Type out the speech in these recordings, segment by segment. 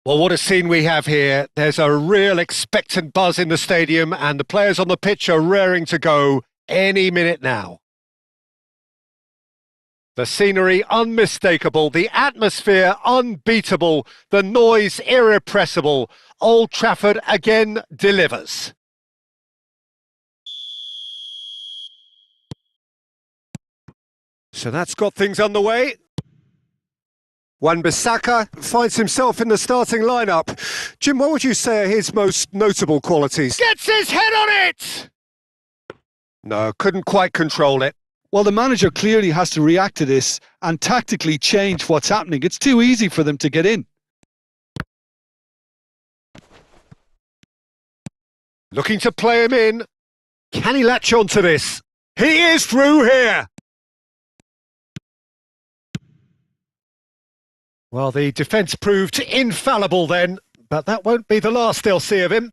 Well, what a scene we have here. There's a real expectant buzz in the stadium, and the players on the pitch are raring to go any minute now. The scenery unmistakable, the atmosphere unbeatable, the noise irrepressible. Old Trafford again delivers. So that's got things underway. Wan-Bissaka finds himself in the starting lineup. Jim, what would you say are his most notable qualities? Gets his head on it! No, couldn't quite control it. Well, the manager clearly has to react to this and tactically change what's happening. It's too easy for them to get in. Looking to play him in. Can he latch on to this? He is through here! Well, the defence proved infallible then, but that won't be the last they'll see of him.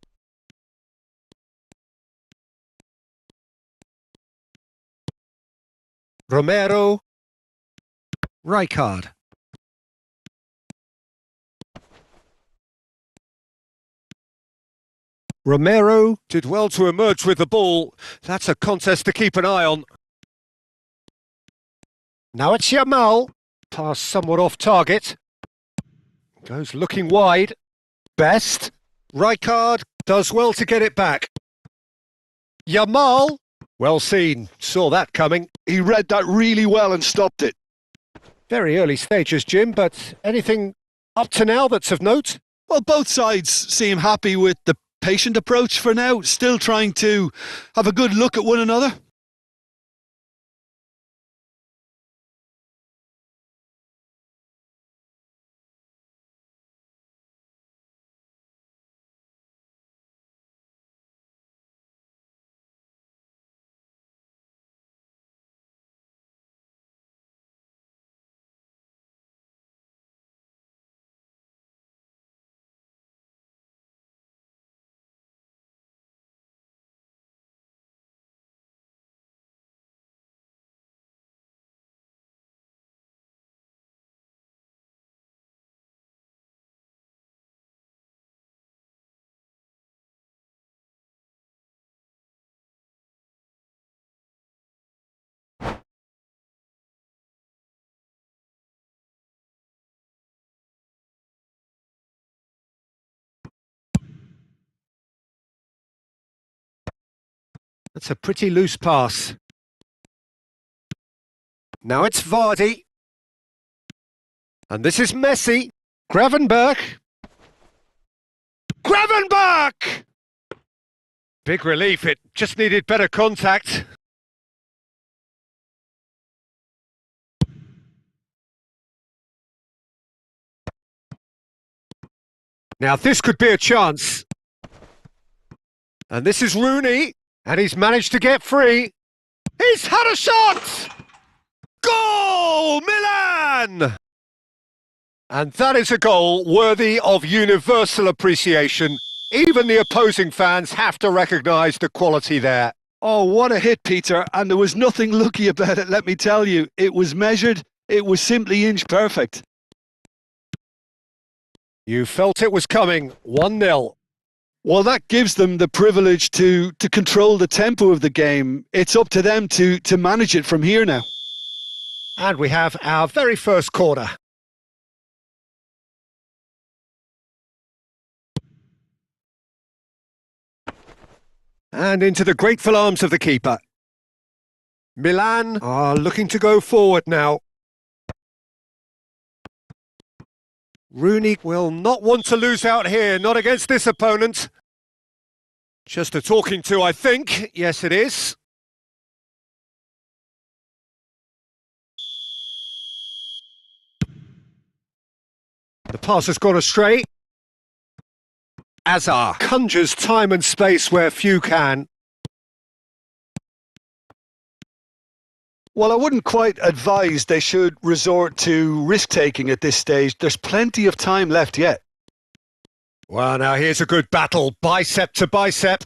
Romero. Rijkaard. Romero did well to emerge with the ball. That's a contest to keep an eye on. Now it's Yamal. Pass somewhat off target. Goes looking wide. Best. Rijkaard does well to get it back. Yamal. Well seen. Saw that coming. He read that really well and stopped it. Very early stages, Jim, but anything up to now that's of note? Well, both sides seem happy with the patient approach for now, still trying to have a good look at one another. That's a pretty loose pass. Now it's Vardy. And this is Messi. Gravenberch. Gravenberch! Big relief, it just needed better contact. Now this could be a chance. And this is Rooney. And he's managed to get free. He's had a shot! Goal! Milan! And that is a goal worthy of universal appreciation. Even the opposing fans have to recognise the quality there. Oh, what a hit, Peter. And there was nothing lucky about it, let me tell you. It was measured. It was simply inch perfect. You felt it was coming. 1-0. Well, that gives them the privilege to control the tempo of the game. It's up to them to manage it from here now. And we have our very first corner. And into the grateful arms of the keeper. Milan are looking to go forward now. Rooney will not want to lose out here, not against this opponent. Just a talking to, I think. Yes, it is. The pass has gone astray. Azar conjures time and space where few can. Well, I wouldn't quite advise they should resort to risk-taking at this stage. There's plenty of time left yet. Well, now here's a good battle, bicep to bicep.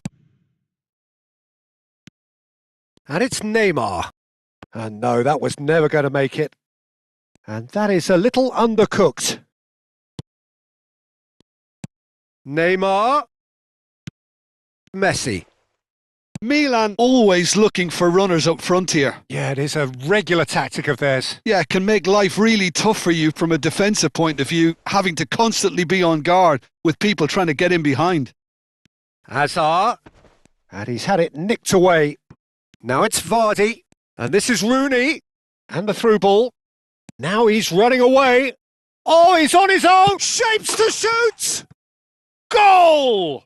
And it's Neymar. And no, that was never going to make it. And that is a little undercooked. Neymar. Messi. Milan always looking for runners up front here. Yeah, it is a regular tactic of theirs. Yeah, it can make life really tough for you from a defensive point of view, having to constantly be on guard with people trying to get in behind. Hazard. And he's had it nicked away. Now it's Vardy. And this is Rooney. And the through ball. Now he's running away. Oh, he's on his own. Shapes to shoot. Goal!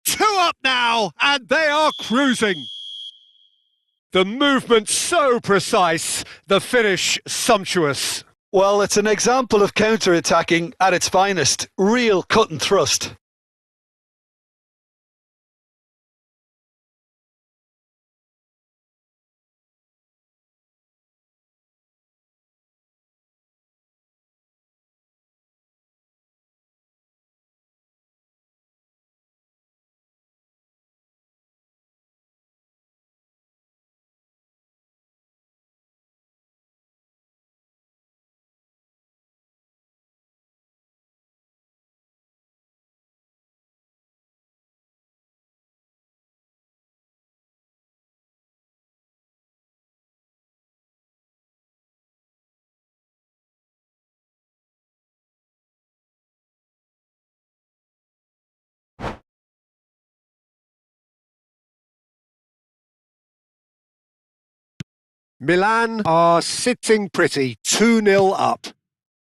2 up now, and they are cruising. The movement so precise, the finish sumptuous. Well, it's an example of counter-attacking at its finest. Real cut and thrust. Milan are sitting pretty, 2-0 up.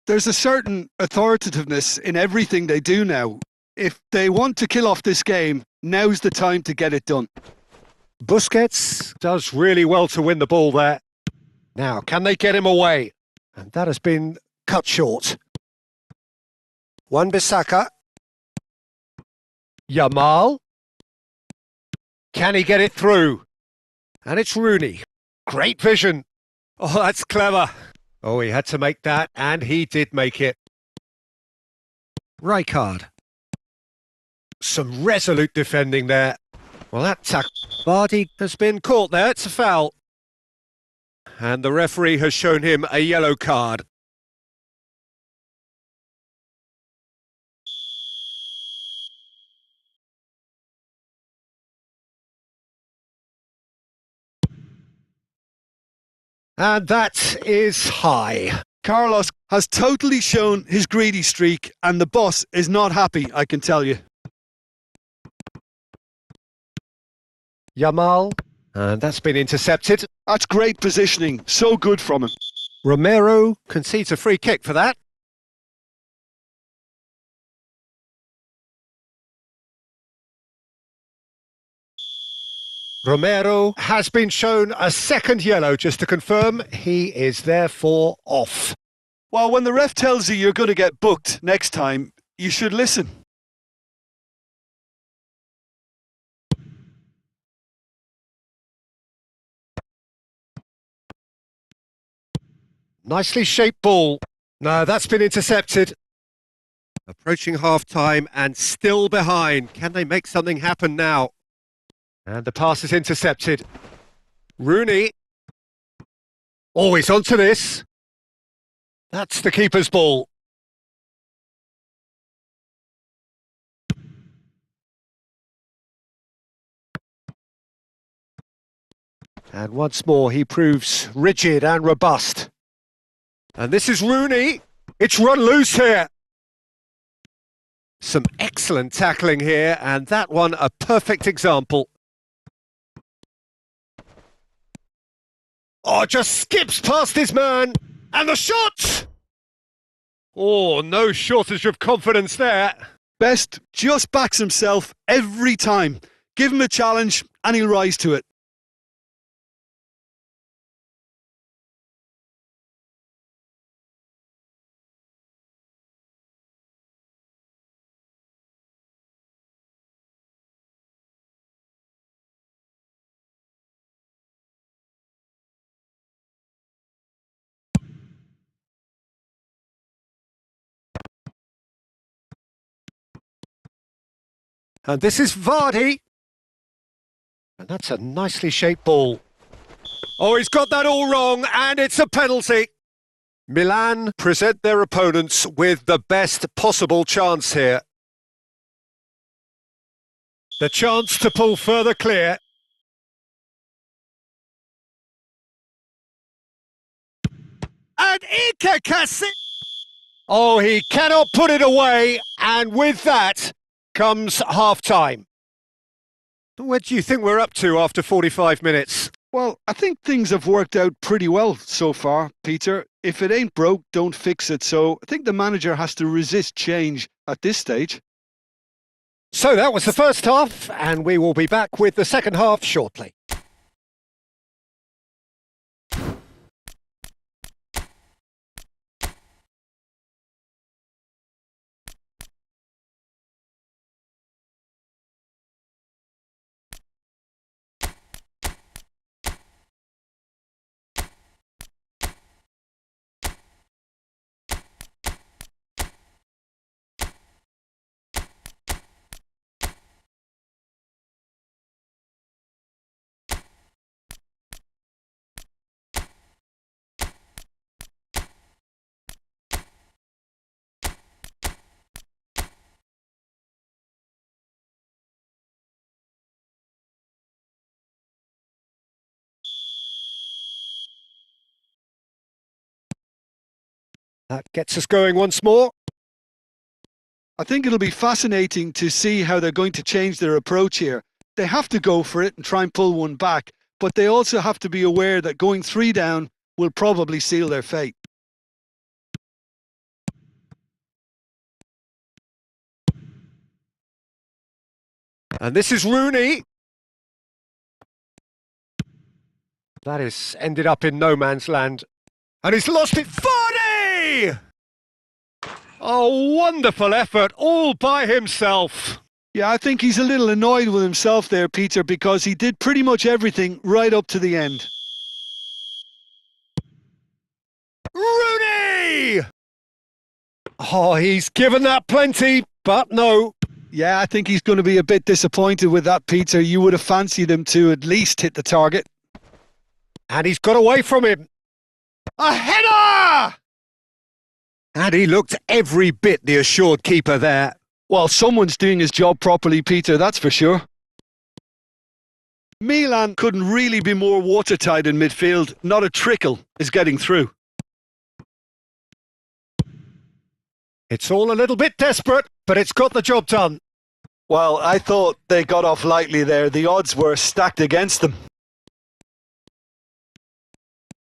There's a certain authoritativeness in everything they do now. If they want to kill off this game, now's the time to get it done. Busquets does really well to win the ball there. Now, can they get him away? And that has been cut short. Wan-Bissaka. Yamal. Can he get it through? And it's Rooney. Great vision. Oh, that's clever. Oh, he had to make that, and he did make it. Rijkaard. Some resolute defending there. Well, that tackle. Vardy has been caught there. It's a foul. And the referee has shown him a yellow card. And that is high. Carlos has totally shown his greedy streak, and the boss is not happy, I can tell you. Yamal. And that's been intercepted. That's great positioning. So good from him. Romero concedes a free kick for that. Romero has been shown a second yellow, just to confirm. He is therefore off. Well, when the ref tells you you're going to get booked next time, you should listen. Nicely shaped ball. No, that's been intercepted. Approaching half-time and still behind. Can they make something happen now? And the pass is intercepted. Rooney. Oh, he's onto this. That's the keeper's ball. And once more he proves rigid and robust. And this is Rooney. It's run loose here. Some excellent tackling here, and that one a perfect example. Oh, just skips past his man. And the shot! Oh, no shortage of confidence there. Best just backs himself every time. Give him a challenge and he'll rise to it. And this is Vardy. And that's a nicely shaped ball. Oh, he's got that all wrong, and it's a penalty. Milan present their opponents with the best possible chance here. The chance to pull further clear. And Ike. Oh, he cannot put it away, and with that comes half-time. Where do you think we're up to after 45 minutes? Well, I think things have worked out pretty well so far, Peter. If it ain't broke, don't fix it. So I think the manager has to resist change at this stage. So that was the first half, and we will be back with the second half shortly. That gets us going once more. I think it'll be fascinating to see how they're going to change their approach here. They have to go for it and try and pull one back, but they also have to be aware that going 3 down will probably seal their fate. And this is Rooney. That has ended up in no man's land. And he's lost it. Vardy! A wonderful effort all by himself. Yeah, I think he's a little annoyed with himself there, Peter, because he did pretty much everything right up to the end. Rooney! Oh, he's given that plenty, but no. Yeah, I think he's going to be a bit disappointed with that, Peter. You would have fancied him to at least hit the target. And he's got away from him. A header! And he looked every bit the assured keeper there. Well, someone's doing his job properly, Peter, that's for sure. Milan couldn't really be more watertight in midfield. Not a trickle is getting through. It's all a little bit desperate, but it's got the job done. Well, I thought they got off lightly there. The odds were stacked against them.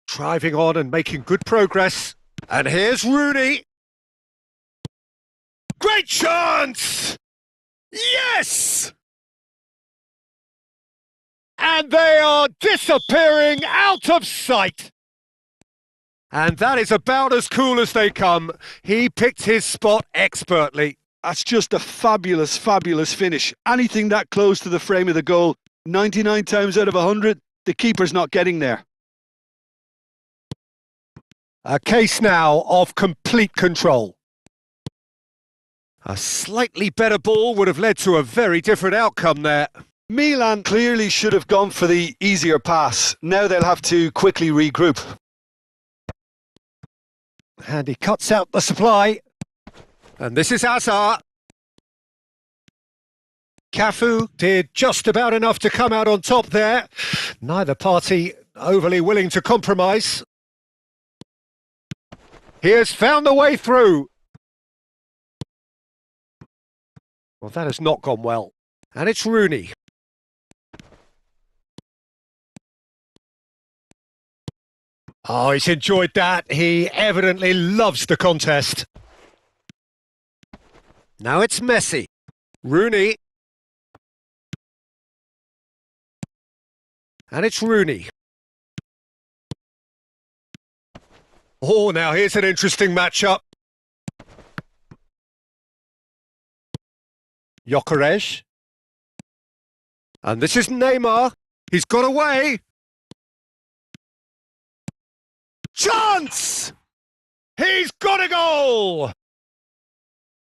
Driving on and making good progress. And here's Rooney. Great chance! Yes! And they are disappearing out of sight. And that is about as cool as they come. He picked his spot expertly. That's just a fabulous, fabulous finish. Anything that close to the frame of the goal, 99 times out of 100, the keeper's not getting there. A case now of complete control. A slightly better ball would have led to a very different outcome there. Milan clearly should have gone for the easier pass. Now they'll have to quickly regroup. And he cuts out the supply. And this is Hazard. Cafu did just about enough to come out on top there. Neither party overly willing to compromise. He has found the way through. Well, that has not gone well. And it's Rooney. Oh, he's enjoyed that. He evidently loves the contest. Now it's Messi. Rooney. And it's Rooney. Oh, now here's an interesting matchup. Gyökeres. And this is Neymar. He's got away. Chance! He's got a goal!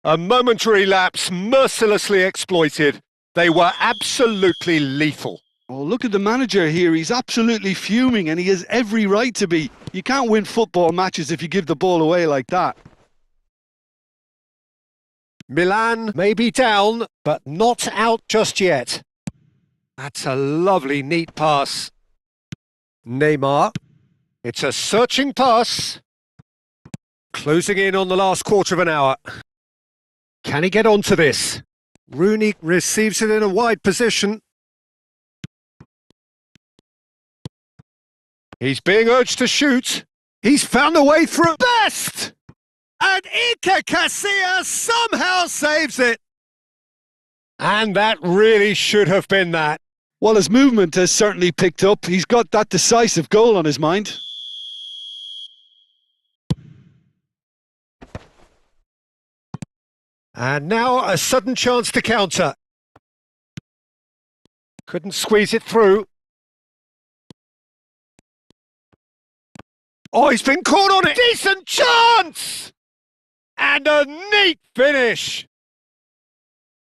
A momentary lapse mercilessly exploited. They were absolutely lethal. Oh, look at the manager here. He's absolutely fuming and he has every right to be. You can't win football matches if you give the ball away like that. Milan may be down, but not out just yet. That's a lovely, neat pass. Neymar. It's a searching pass. Closing in on the last quarter of an hour. Can he get onto this? Rooney receives it in a wide position. He's being urged to shoot. He's found a way through. Best! And Iker Casillas somehow saves it. And that really should have been that. Well, his movement has certainly picked up. He's got that decisive goal on his mind. And now a sudden chance to counter. Couldn't squeeze it through. Oh, he's been caught on it. Decent chance! And a neat finish.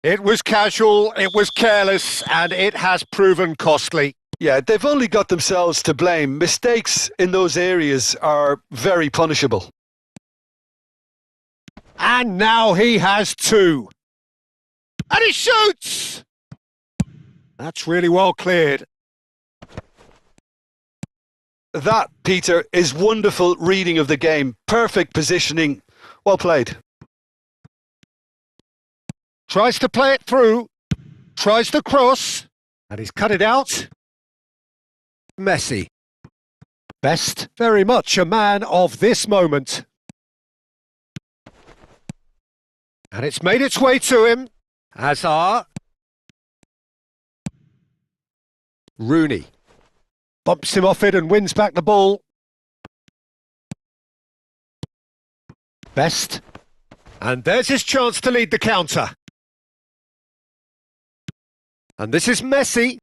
It was casual, it was careless, and it has proven costly. Yeah, they've only got themselves to blame. Mistakes in those areas are very punishable. And now he has two. And he shoots! That's really well cleared. That, Peter, is wonderful reading of the game. Perfect positioning. Well played. Tries to play it through. Tries to cross. And he's cut it out. Messi. Best, very much a man of this moment. And it's made its way to him. Hazard. Rooney. Bumps him off it and wins back the ball. Best. And there's his chance to lead the counter. And this is Messi.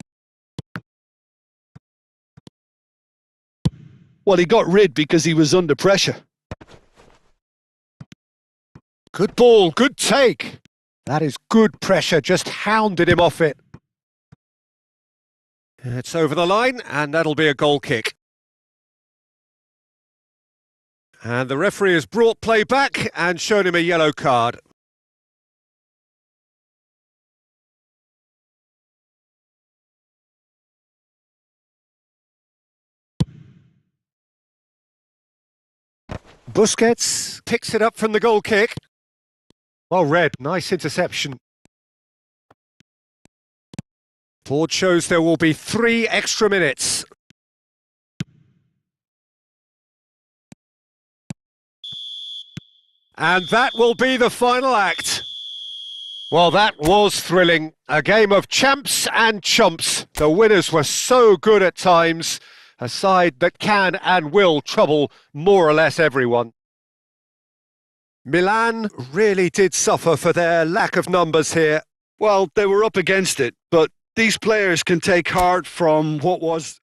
Well, he got rid because he was under pressure. Good ball, good take. That is good pressure, just hounded him off it. It's over the line, and that'll be a goal kick. And the referee has brought play back and shown him a yellow card. Busquets picks it up from the goal kick. Well read, nice interception. Board shows there will be 3 extra minutes. And that will be the final act. Well, that was thrilling. A game of champs and chumps. The winners were so good at times. A side that can and will trouble more or less everyone. Milan really did suffer for their lack of numbers here. Well, they were up against it, but these players can take heart from what was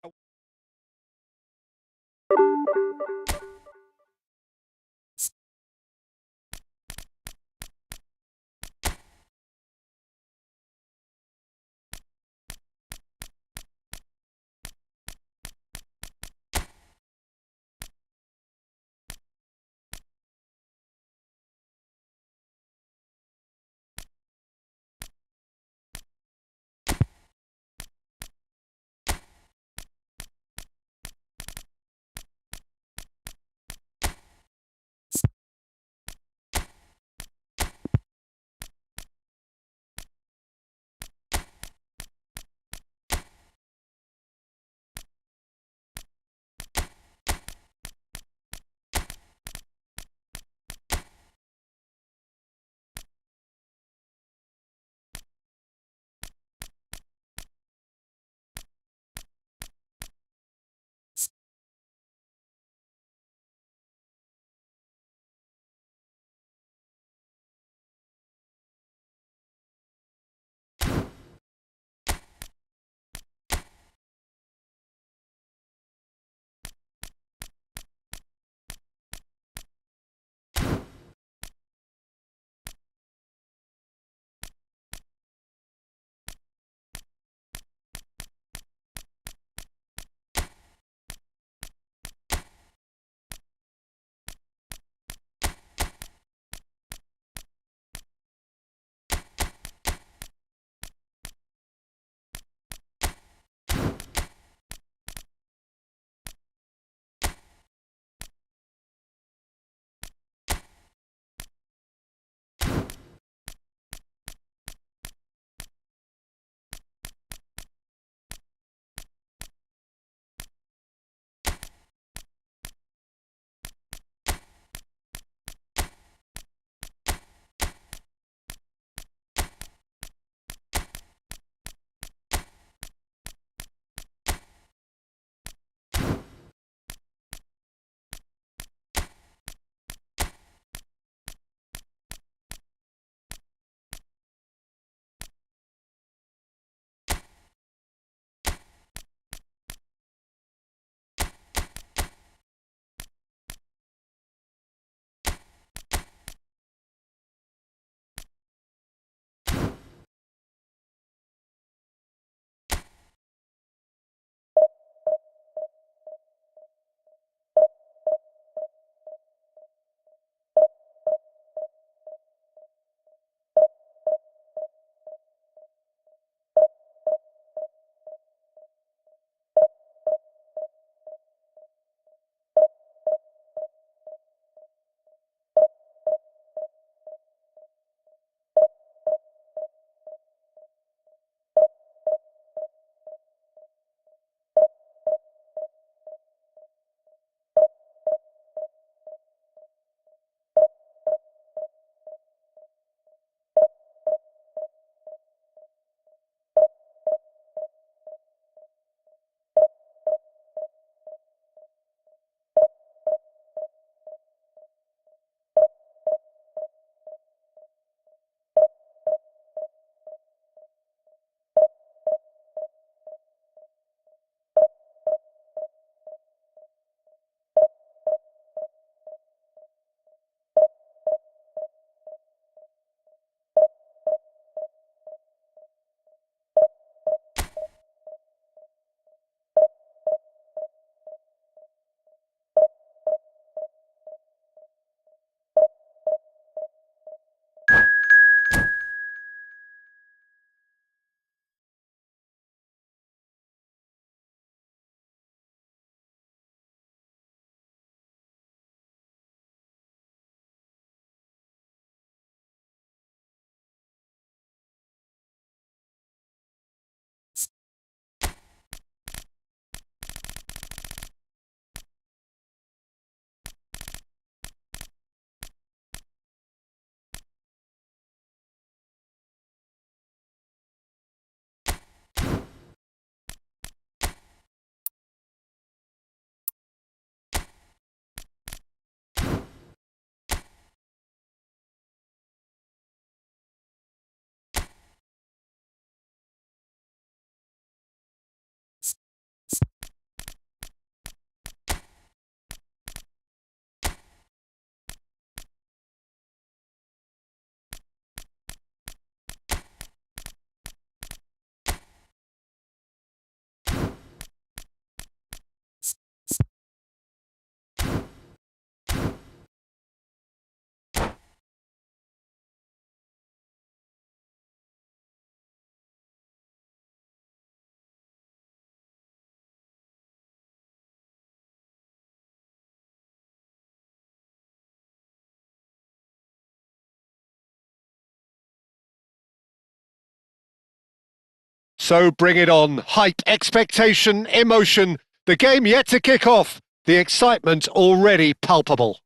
So bring it on. Hype, expectation, emotion. The game yet to kick off. The excitement already palpable.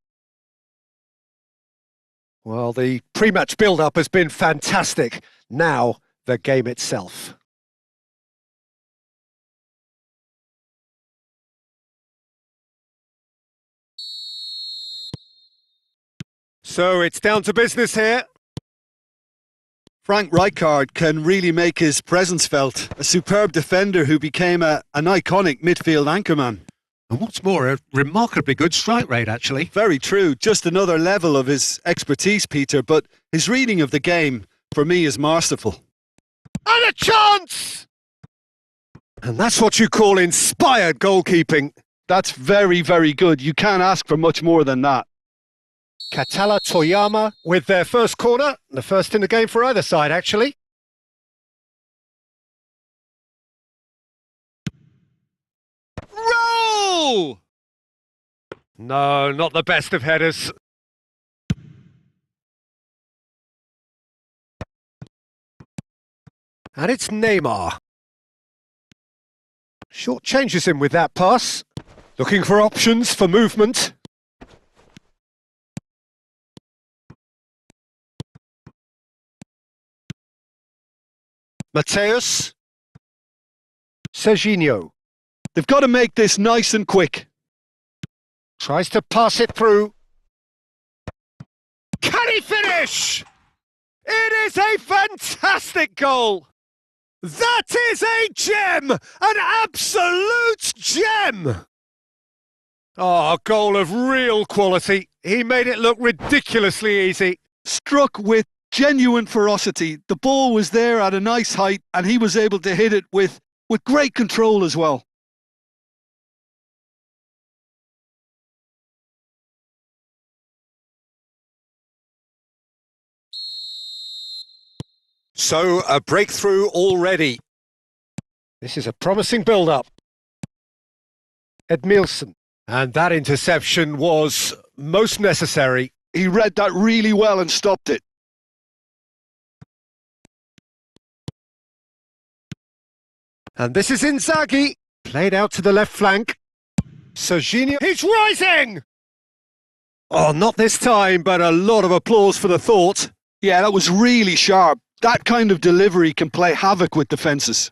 Well, the pre-match build-up has been fantastic. Now, the game itself. So it's down to business here. Frank Rijkaard can really make his presence felt. A superb defender who became an iconic midfield anchorman. And what's more, a remarkably good strike rate, actually. Very true. Just another level of his expertise, Peter, but his reading of the game, for me, is masterful. And a chance! And that's what you call inspired goalkeeping. That's very, very good. You can't ask for much more than that. Katala Toyama with their first corner. The first in the game for either side, actually. Roll! No, not the best of headers. And it's Neymar. Short changes him with that pass. Looking for options for movement. Mateus. Serginho. They've got to make this nice and quick. Tries to pass it through. Can he finish? It is a fantastic goal. That is a gem! An absolute gem! Oh, a goal of real quality. He made it look ridiculously easy. Struck with genuine ferocity. The ball was there at a nice height and he was able to hit it with great control as well. So, a breakthrough already. This is a promising build-up. Edmilson. And that interception was most necessary. He read that really well and stopped it. And this is Inzaghi. Played out to the left flank. Serginho. He's rising! Oh, not this time, but a lot of applause for the thought. Yeah, that was really sharp. That kind of delivery can play havoc with defences.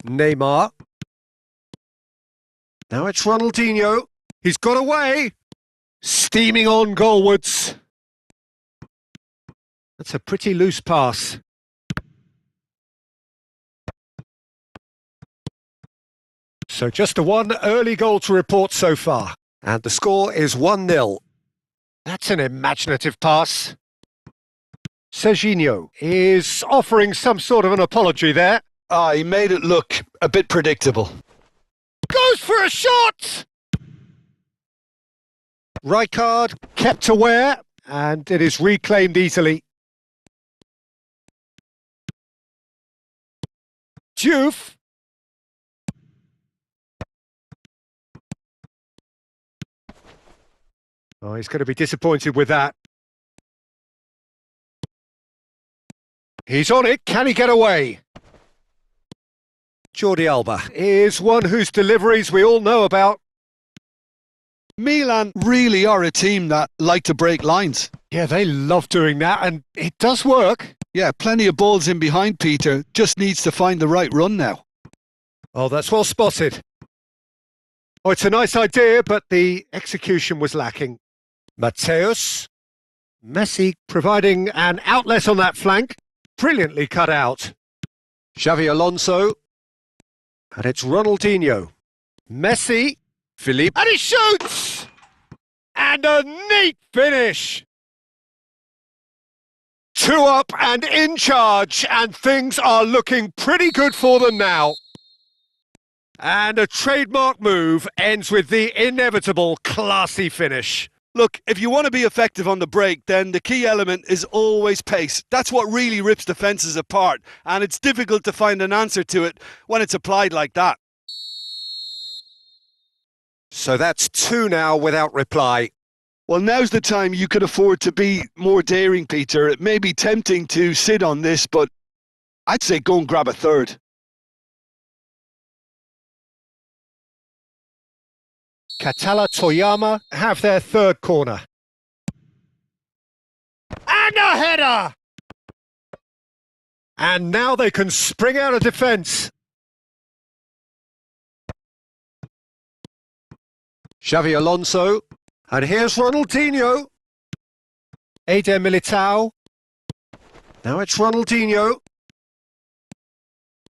Neymar. Now it's Ronaldinho. He's got away. Steaming on goalwards. That's a pretty loose pass. So just the one early goal to report so far. And the score is 1-0. That's an imaginative pass. Serginho is offering some sort of an apology there. He made it look a bit predictable. Goes for a shot! Rijkaard kept aware, and it is reclaimed easily. Diouf. Oh, he's going to be disappointed with that. He's on it. Can he get away? Jordi Alba is one whose deliveries we all know about. Milan really are a team that like to break lines. Yeah, they love doing that, and it does work. Yeah, plenty of balls in behind Peter. Just needs to find the right run now. Oh, that's well spotted. Oh, it's a nice idea, but the execution was lacking. Mateus. Messi providing an outlet on that flank. Brilliantly cut out. Xavi Alonso. And it's Ronaldinho. Messi. Philippe. And he shoots! And a neat finish! 2 up and in charge, and things are looking pretty good for them now. And a trademark move ends with the inevitable classy finish. Look, if you want to be effective on the break, then the key element is always pace. That's what really rips defences apart, and it's difficult to find an answer to it when it's applied like that. So that's 2 now without reply. Well, now's the time you could afford to be more daring, Peter. It may be tempting to sit on this, but I'd say go and grab a third. Katala Toyama have their third corner. And a header! And now they can spring out of defence. Xavi Alonso. And here's Ronaldinho. Eder Militao. Now it's Ronaldinho.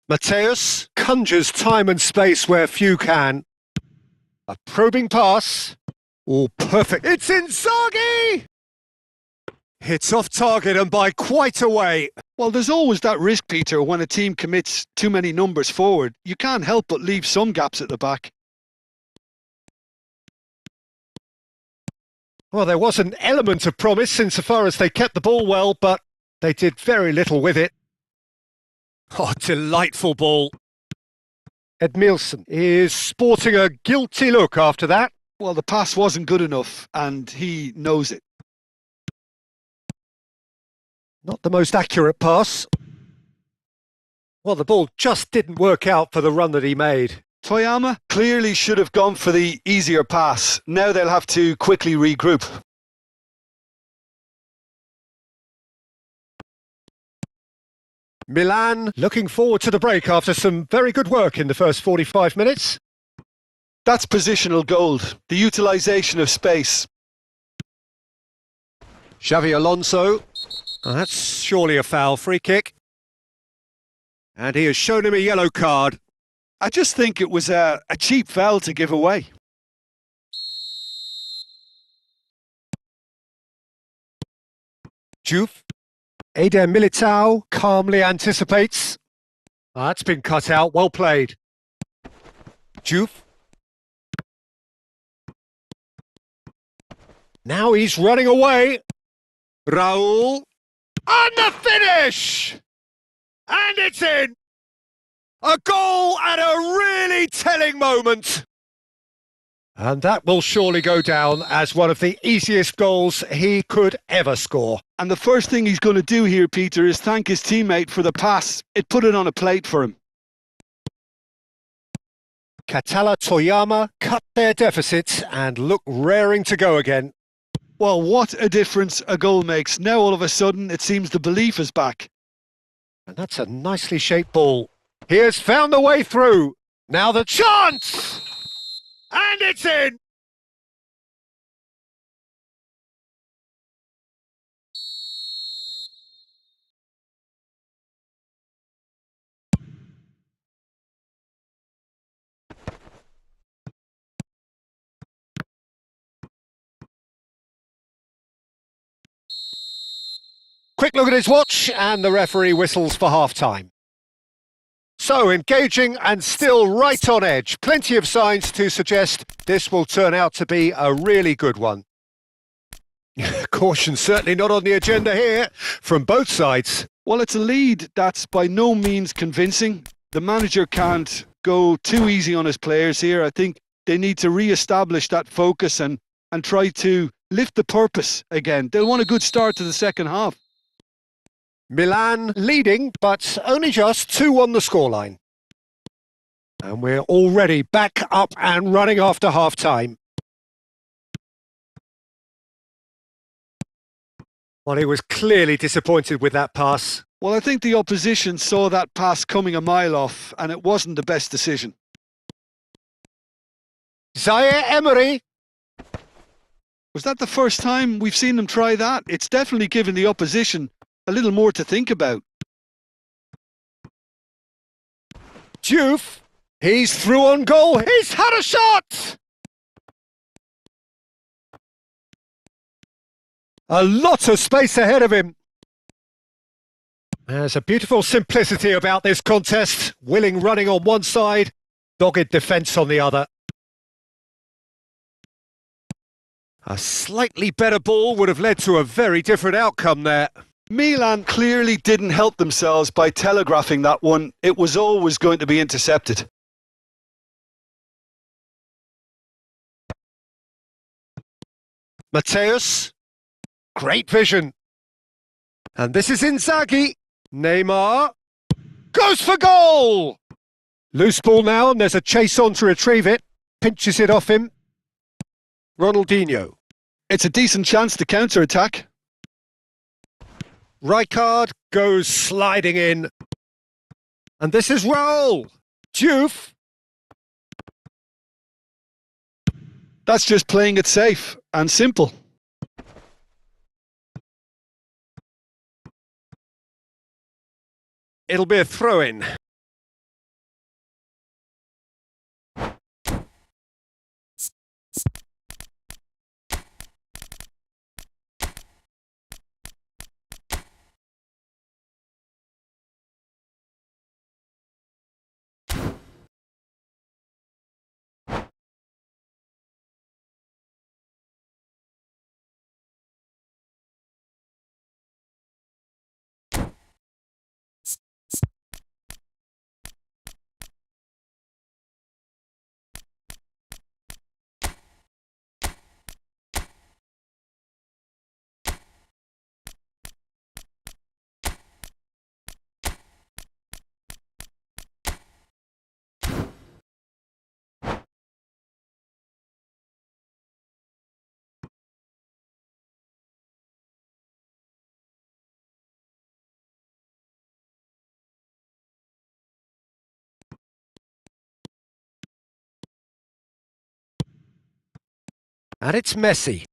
Mateus conjures time and space where few can. A probing pass. Oh, perfect. It's Inzaghi! It's off target and by quite a way. Well, there's always that risk, Peter, when a team commits too many numbers forward. You can't help but leave some gaps at the back. Well, there was an element of promise insofar as they kept the ball well, but they did very little with it. Oh, delightful ball. Edmilson is sporting a guilty look after that. Well, the pass wasn't good enough, and he knows it. Not the most accurate pass. Well, the ball just didn't work out for the run that he made. Toyama clearly should have gone for the easier pass. Now they'll have to quickly regroup. Milan looking forward to the break after some very good work in the first 45 minutes. That's positional gold, the utilisation of space. Xavi Alonso. Oh, that's surely a foul, free kick. And he has shown him a yellow card. I just think it was a cheap foul to give away. Juve. Eder Militao calmly anticipates. That's been cut out, well played. Juve. Now he's running away. Raul. And the finish! And it's in! A goal at a really telling moment. And that will surely go down as one of the easiest goals he could ever score. And the first thing he's going to do here, Peter, is thank his teammate for the pass. It put it on a plate for him. Katala Toyama cut their deficit and look raring to go again. Well, what a difference a goal makes. Now all of a sudden it seems the belief is back. And that's a nicely shaped ball. He has found the way through. Now the chance! And it's in! Quick look at his watch, and the referee whistles for half-time. So, engaging and still right on edge. Plenty of signs to suggest this will turn out to be a really good one. Caution certainly not on the agenda here, from both sides. Well, it's a lead that's by no means convincing. The manager can't go too easy on his players here. I think they need to re-establish that focus and try to lift the purpose again. They'll want a good start to the second half. Milan leading, but only just 2 on the scoreline. And we're already back up and running after half-time. Well, he was clearly disappointed with that pass. Well, I think the opposition saw that pass coming a mile off, and it wasn't the best decision. Zaire Emery. Was that the first time we've seen them try that? It's definitely given the opposition a little more to think about. Juve, he's through on goal, he's had a shot! A lot of space ahead of him. There's a beautiful simplicity about this contest. Willing running on one side, dogged defence on the other. A slightly better ball would have led to a very different outcome there. Milan clearly didn't help themselves by telegraphing that one. It was always going to be intercepted. Mateus, great vision. And this is Inzaghi. Neymar. Goes for goal! Loose ball now, and there's a chase on to retrieve it. Pinches it off him. Ronaldinho. It's a decent chance to counter-attack. Rijkaard goes sliding in. And this is Raul. Diouf. That's just playing it safe and simple. It'll be a throw-in. And it's Messi.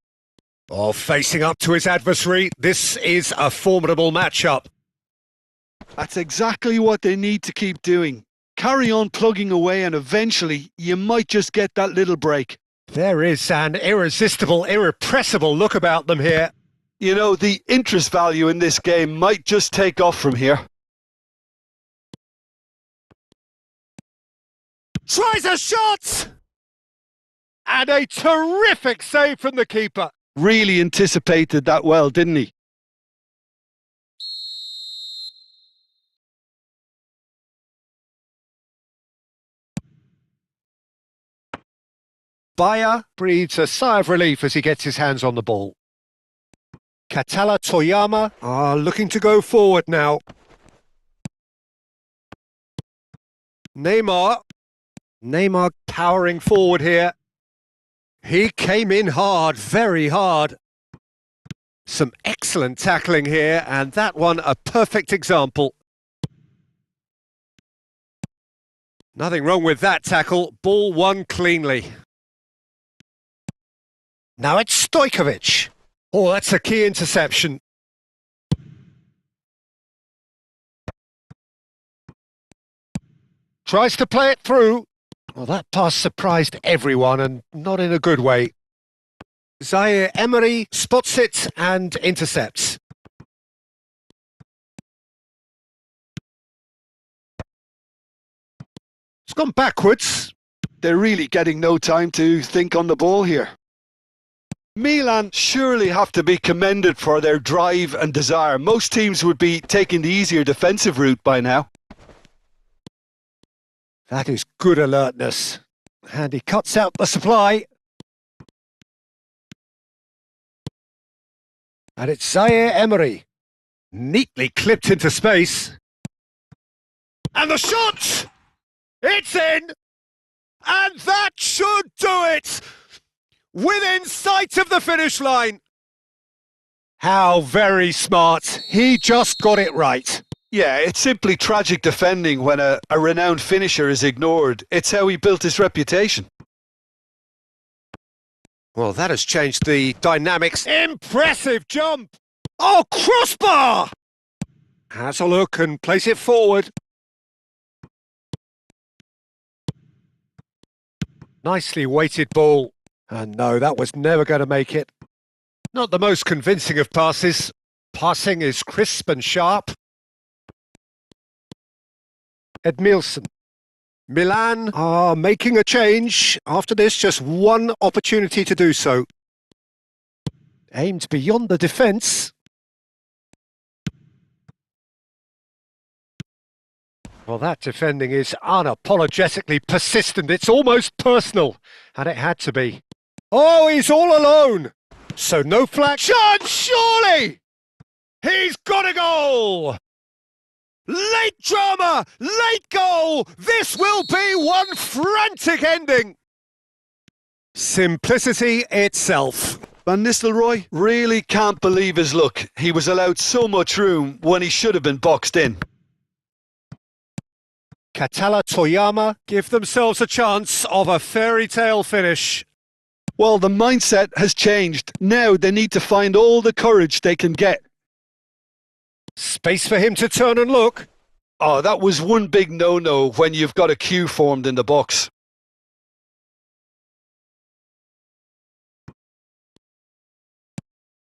Oh, facing up to his adversary. This is a formidable matchup. That's exactly what they need to keep doing. Carry on plugging away and eventually you might just get that little break. There is an irresistible, irrepressible look about them here. You know, the interest value in this game might just take off from here. Tries a shot! And a terrific save from the keeper. Really anticipated that well, didn't he? Bayer breathes a sigh of relief as he gets his hands on the ball. Katala Toyama are looking to go forward now. Neymar powering forward here. He came in hard, very hard. Some excellent tackling here, and that one a perfect example. Nothing wrong with that tackle. Ball won cleanly. Now it's Stojkovic. Oh, that's a key interception. Tries to play it through. Well, that pass surprised everyone, and not in a good way. Zaire Emery spots it and intercepts. It's gone backwards. They're really getting no time to think on the ball here. Milan surely have to be commended for their drive and desire. Most teams would be taking the easier defensive route by now. That is good alertness. And he cuts out the supply. And it's Zaire Emery. Neatly clipped into space. And the shot! It's in! And that should do it! Within sight of the finish line. How very smart. He just got it right. Yeah, it's simply tragic defending when a renowned finisher is ignored. It's how he built his reputation. Well, that has changed the dynamics. Impressive jump! Oh, crossbar! Has a look and plays it forward. Nicely weighted ball. And no, that was never going to make it. Not the most convincing of passes. Passing is crisp and sharp. Edmilson. Milan are making a change. After this, just one opportunity to do so. Aimed beyond the defence. Well, that defending is unapologetically persistent. It's almost personal. And it had to be. Oh, he's all alone. So no flag. Chance, surely! He's got a goal! Late drama! Late goal! This will be one frantic ending! Simplicity itself. Van Nistelrooy really can't believe his luck. He was allowed so much room when he should have been boxed in. Katala Toyama give themselves a chance of a fairy tale finish. Well, the mindset has changed. Now they need to find all the courage they can get. Space for him to turn and look. Oh, that was one big no-no when you've got a queue formed in the box.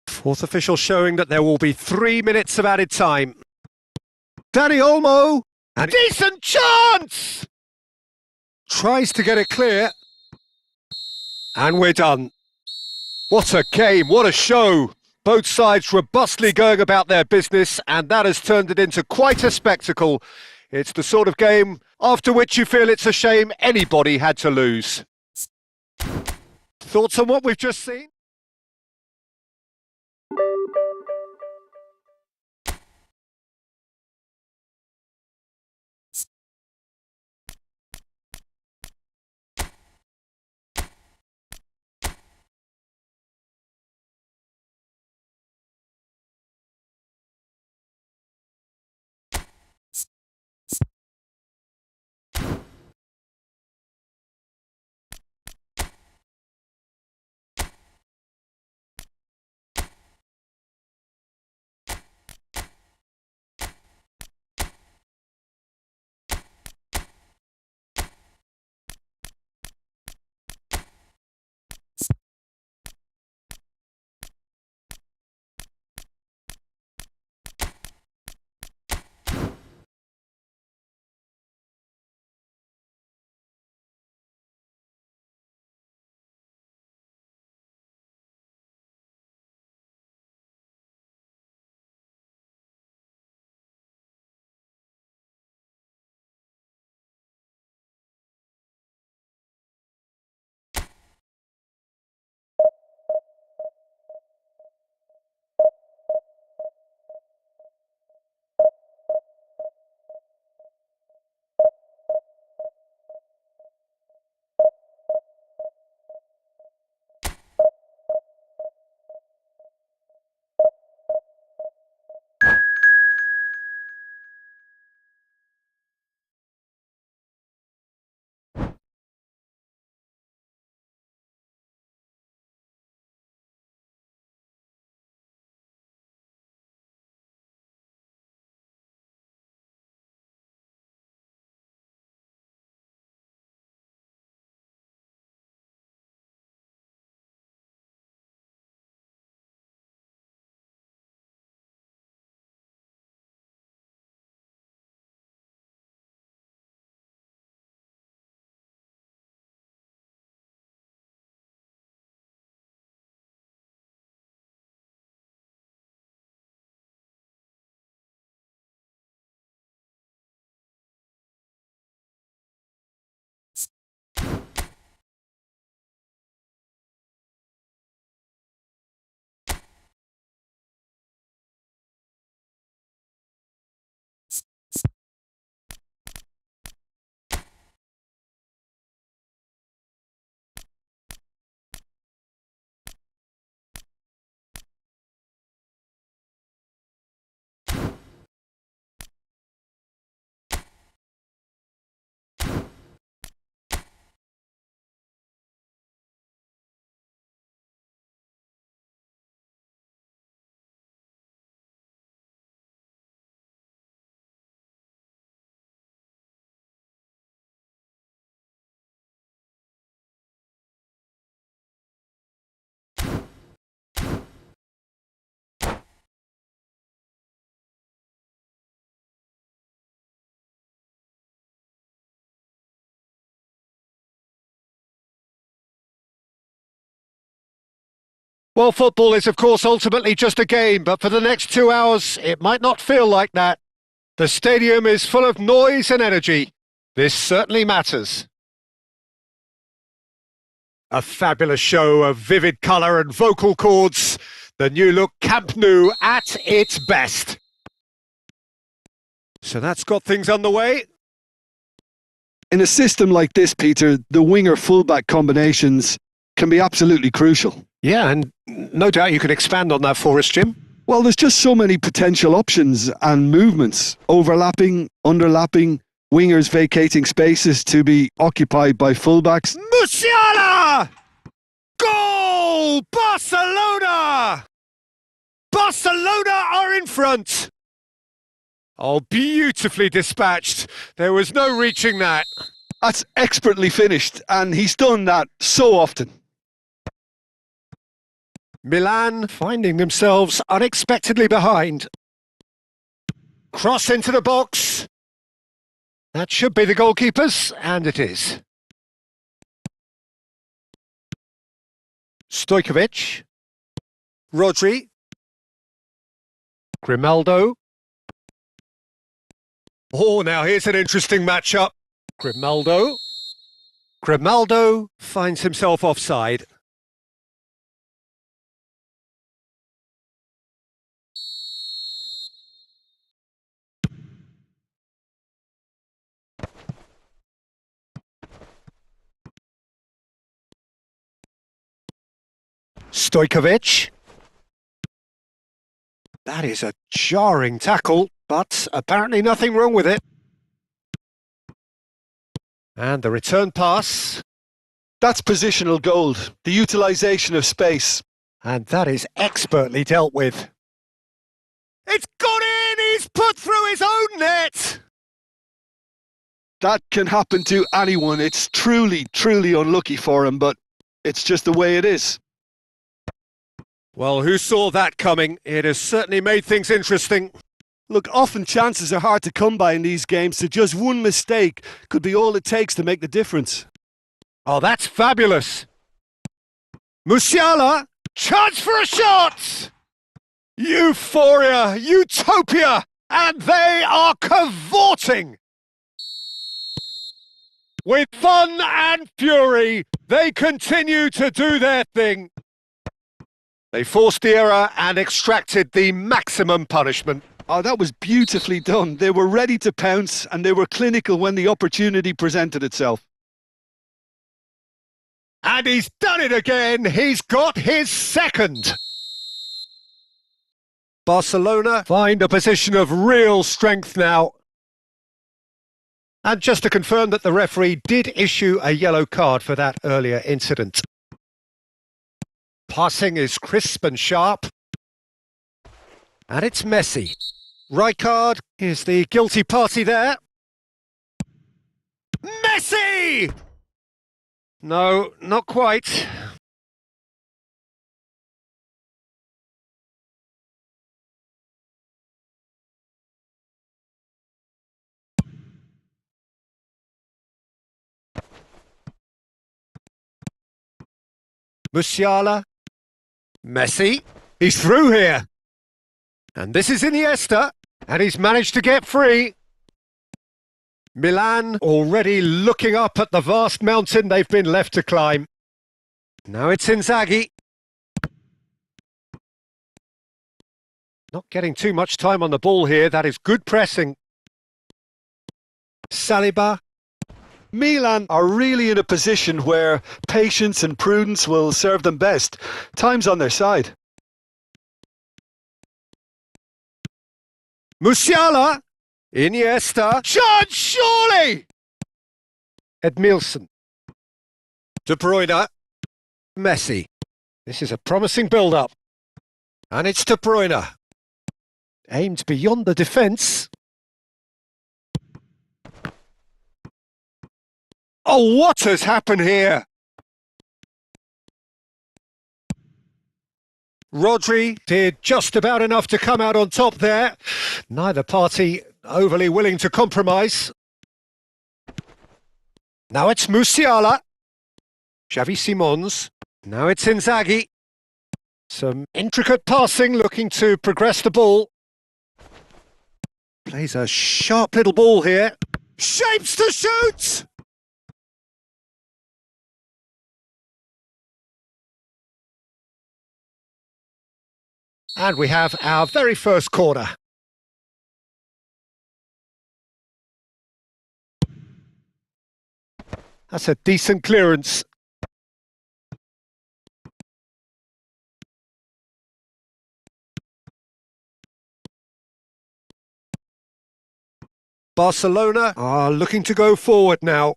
Fourth official showing that there will be 3 minutes of added time. Danny Olmo! A decent chance! Tries to get it clear. And we're done. What a game, what a show! Both sides robustly going about their business, and that has turned it into quite a spectacle. It's the sort of game after which you feel it's a shame anybody had to lose. Thoughts on what we've just seen? Well, football is, of course, ultimately just a game, but for the next 2 hours, it might not feel like that. The stadium is full of noise and energy. This certainly matters. A fabulous show of vivid colour and vocal cords. The new look Camp Nou at its best. So that's got things underway. In a system like this, Peter, the winger-fullback combinations can be absolutely crucial. Yeah, and no doubt you can expand on that for us, Jim. Well, there's just so many potential options and movements, overlapping, underlapping, wingers vacating spaces to be occupied by fullbacks. Musiala! Goal! Barcelona! Barcelona are in front! Oh, beautifully dispatched. There was no reaching that. That's expertly finished, and he's done that so often. Milan finding themselves unexpectedly behind. Cross into the box. That should be the goalkeepers, and it is. Stojkovic. Rodri. Grimaldo. Oh, now here's an interesting matchup. Grimaldo. Grimaldo finds himself offside. Stojkovic. That is a jarring tackle, but apparently nothing wrong with it. And the return pass. That's positional gold, the utilisation of space. And that is expertly dealt with. It's gone in! He's put through his own net! That can happen to anyone. It's truly, truly unlucky for him, but it's just the way it is. Well, who saw that coming? It has certainly made things interesting. Look, often chances are hard to come by in these games, so just one mistake could be all it takes to make the difference. Oh, that's fabulous. Musiala, chance for a shot! Euphoria, utopia, and they are cavorting. With fun and fury, they continue to do their thing. They forced the error and extracted the maximum punishment. Oh, that was beautifully done. They were ready to pounce and they were clinical when the opportunity presented itself. And he's done it again. He's got his second. Barcelona find a position of real strength now. And just to confirm that the referee did issue a yellow card for that earlier incident. Passing is crisp and sharp. And it's Messi. Rijkaard is the guilty party there. Messi! No, not quite. Musiala. Messi. He's through here. And this is Iniesta. And he's managed to get free. Milan already looking up at the vast mountain they've been left to climb. Now it's Inzaghi. Not getting too much time on the ball here. That is good pressing. Saliba. Milan are really in a position where patience and prudence will serve them best. Time's on their side. Musiala. Iniesta. Chance, surely! Edmilson. De Bruyne. Messi. This is a promising build-up. And it's De Bruyne. Aimed beyond the defence. Oh, what has happened here? Rodri did just about enough to come out on top there. Neither party overly willing to compromise. Now it's Musiala. Xavi Simons. Now it's Inzaghi. Some intricate passing, looking to progress the ball. Plays a sharp little ball here. Shapes to shoot! And we have our very first corner. That's a decent clearance. Barcelona are looking to go forward now.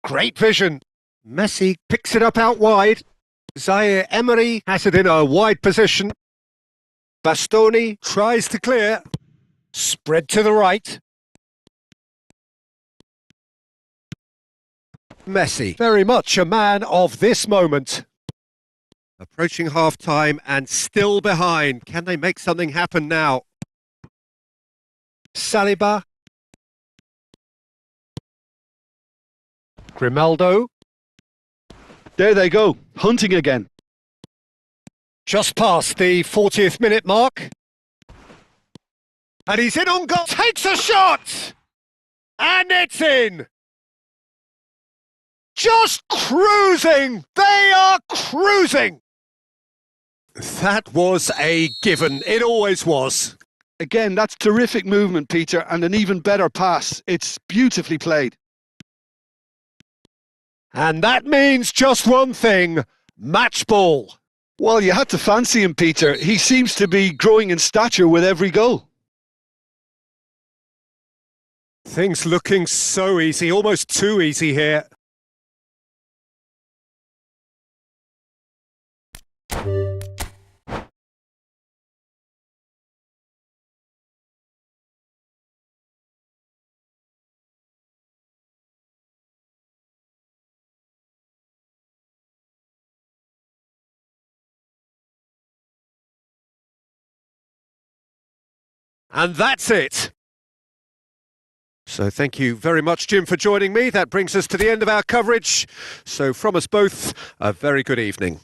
Great vision. Messi picks it up out wide. Zaire Emery has it in a wide position. Bastoni tries to clear. Spread to the right. Messi, very much a man of this moment. Approaching half-time and still behind. Can they make something happen now? Saliba. Grimaldo. There they go, hunting again. Just past the 40th minute mark. And he's in on goal. Takes a shot! And it's in! Just cruising! They are cruising! That was a given. It always was. Again, that's terrific movement, Peter, and an even better pass. It's beautifully played. And that means just one thing, match ball. Well, you had to fancy him, Peter. He seems to be growing in stature with every goal. Things looking so easy, almost too easy here. And that's it. So thank you very much, Jim, for joining me. That brings us to the end of our coverage. So from us both, a very good evening.